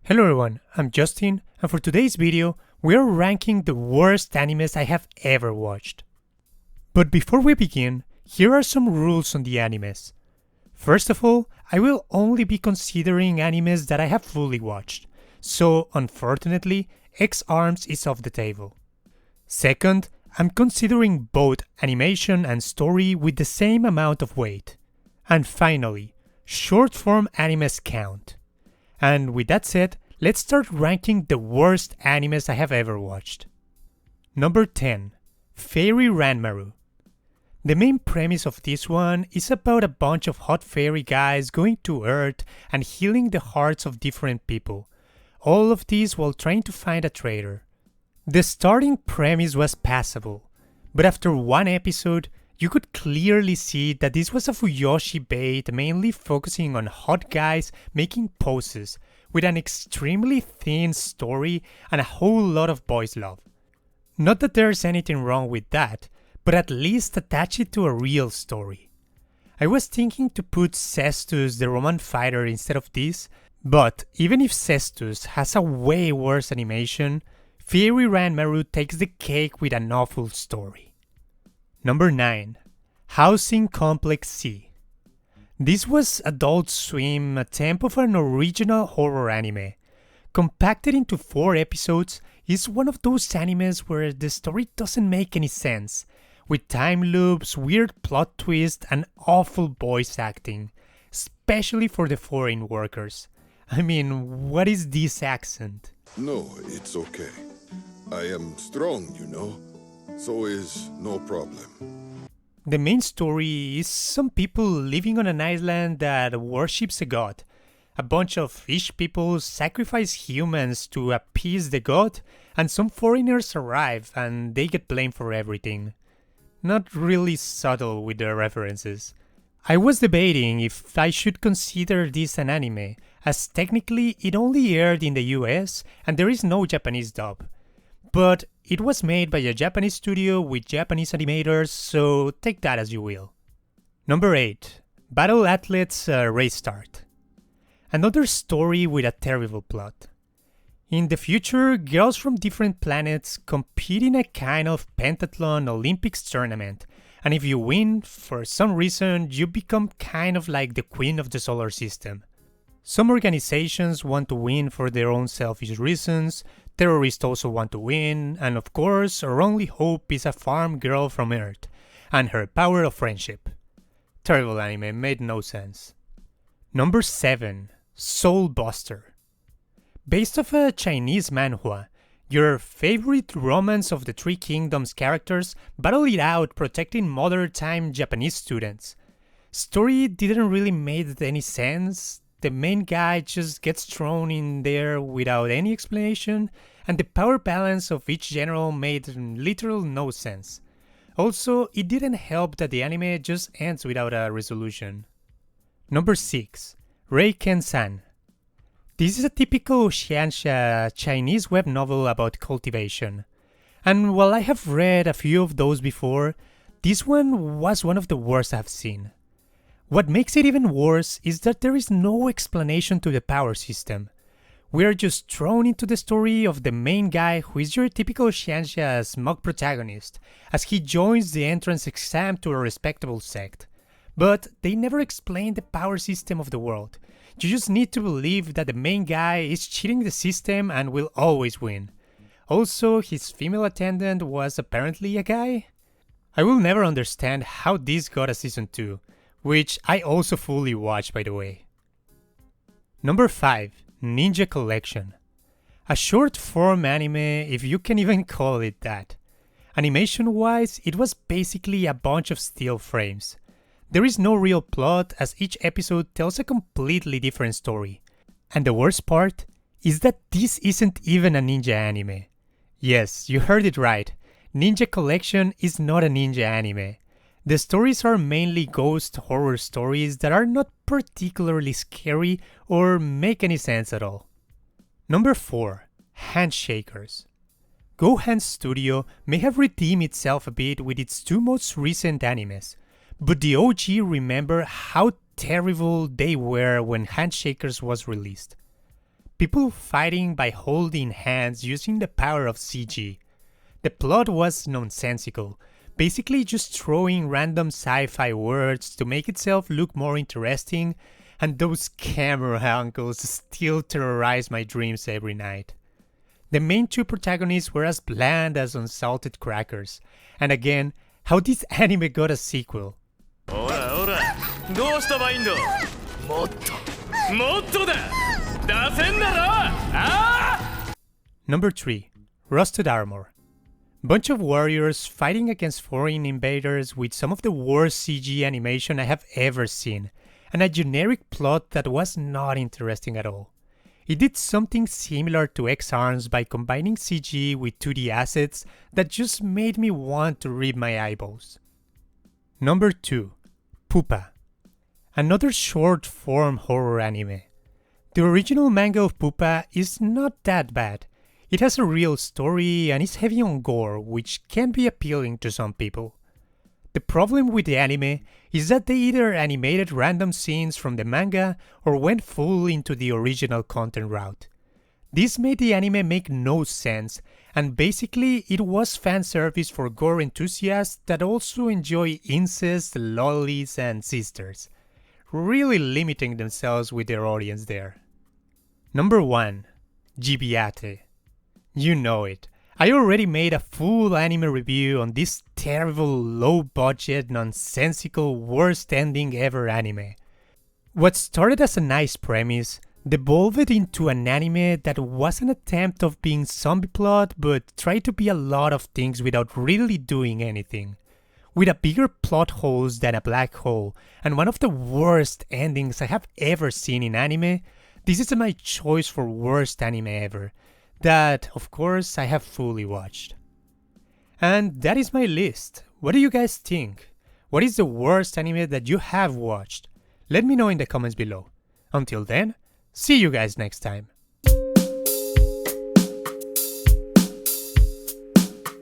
Hello everyone, I'm Justin, and for today's video, we are ranking the worst animes I have ever watched. But before we begin, here are some rules on the animes. First of all, I will only be considering animes that I have fully watched, so unfortunately, X-Arms is off the table. Second, I'm considering both animation and story with the same amount of weight. And finally, short-form animes count. And with that said, let's start ranking the worst animes I have ever watched. Number 10. Fairy Ranmaru. The main premise of this one is about a bunch of hot fairy guys going to Earth and healing the hearts of different people. All of this while trying to find a traitor. The starting premise was passable, but after one episode, you could clearly see that this was a Fuyoshi bait mainly focusing on hot guys making poses, with an extremely thin story and a whole lot of boys love. Not that there's anything wrong with that, but at least attach it to a real story. I was thinking to put Cestus the Roman fighter instead of this, but even if Cestus has a way worse animation, Fairy Ranmaru takes the cake with an awful story. Number 9. Housing Complex C. This was Adult Swim attempt of an original horror anime. Compacted into 4 episodes, is one of those animes where the story doesn't make any sense, with time loops, weird plot twists, and awful voice acting, especially for the foreign workers. I mean, what is this accent? No, it's okay. I am strong, you know. So is no problem. The main story is some people living on an island that worships a god. A bunch of fish people sacrifice humans to appease the god, and some foreigners arrive and they get blamed for everything. Not really subtle with their references. I was debating if I should consider this an anime, as technically it only aired in the US and there is no Japanese dub. But it was made by a Japanese studio with Japanese animators, so take that as you will. Number 8. Battle Athletes Race Start. Another story with a terrible plot. In the future, girls from different planets compete in a kind of pentathlon Olympics tournament, and if you win, for some reason, you become kind of like the queen of the solar system. Some organizations want to win for their own selfish reasons, terrorists also want to win, and of course, our only hope is a farm girl from Earth, and her power of friendship. Terrible anime, made no sense. Number 7. Soul Buster. Based off a Chinese manhwa, your favorite romance of the Three Kingdoms characters battle it out protecting modern-time Japanese students. Story didn't really make any sense. The main guy just gets thrown in there without any explanation, and the power balance of each general made literal no sense. Also, it didn't help that the anime just ends without a resolution. Number 6. Reikensan. This is a typical xianxia Chinese web novel about cultivation. And while I have read a few of those before, this one was one of the worst I've seen. What makes it even worse is that there is no explanation to the power system. We are just thrown into the story of the main guy who is your typical xianxia smug protagonist, as he joins the entrance exam to a respectable sect. But they never explain the power system of the world. You just need to believe that the main guy is cheating the system and will always win. Also, his female attendant was apparently a guy? I will never understand how this got a season 2. Which I also fully watched, by the way. Number 5. Ninja Collection. A short-form anime, if you can even call it that. Animation-wise, it was basically a bunch of still frames. There is no real plot, as each episode tells a completely different story. And the worst part is that this isn't even a ninja anime. Yes, you heard it right. Ninja Collection is not a ninja anime. The stories are mainly ghost horror stories that are not particularly scary or make any sense at all. Number 4. Handshakers. Gohan's studio may have redeemed itself a bit with its 2 most recent animes, but the OG remember how terrible they were when Handshakers was released. People fighting by holding hands using the power of CG. The plot was nonsensical, basically just throwing random sci-fi words to make itself look more interesting, and those camera angles still terrorize my dreams every night. The main two protagonists were as bland as unsalted crackers, and again, how this anime got a sequel. ほらほらどうしたバインドもっとだ出せんならあ Number 3. Rusted Armor. Bunch of warriors fighting against foreign invaders with some of the worst CG animation I have ever seen, and a generic plot that was not interesting at all. It did something similar to X-Arms by combining CG with 2D assets that just made me want to rip my eyeballs. Number 2. Pupa. Another short-form horror anime. The original manga of Pupa is not that bad. It has a real story and is heavy on gore, which can be appealing to some people. The problem with the anime is that they either animated random scenes from the manga or went full into the original content route. This made the anime make no sense, and basically it was fan service for gore enthusiasts that also enjoy incest, lollies, and sisters, really limiting themselves with their audience there. Number 1. Gibiate. You know it. I already made a full anime review on this terrible, low-budget, nonsensical, worst ending ever anime. What started as a nice premise devolved into an anime that was an attempt of being zombie plot but tried to be a lot of things without really doing anything. With a bigger plot holes than a black hole and one of the worst endings I have ever seen in anime, this is my choice for worst anime ever. That, of course, I have fully watched. And that is my list. What do you guys think? What is the worst anime that you have watched? Let me know in the comments below. Until then, see you guys next time.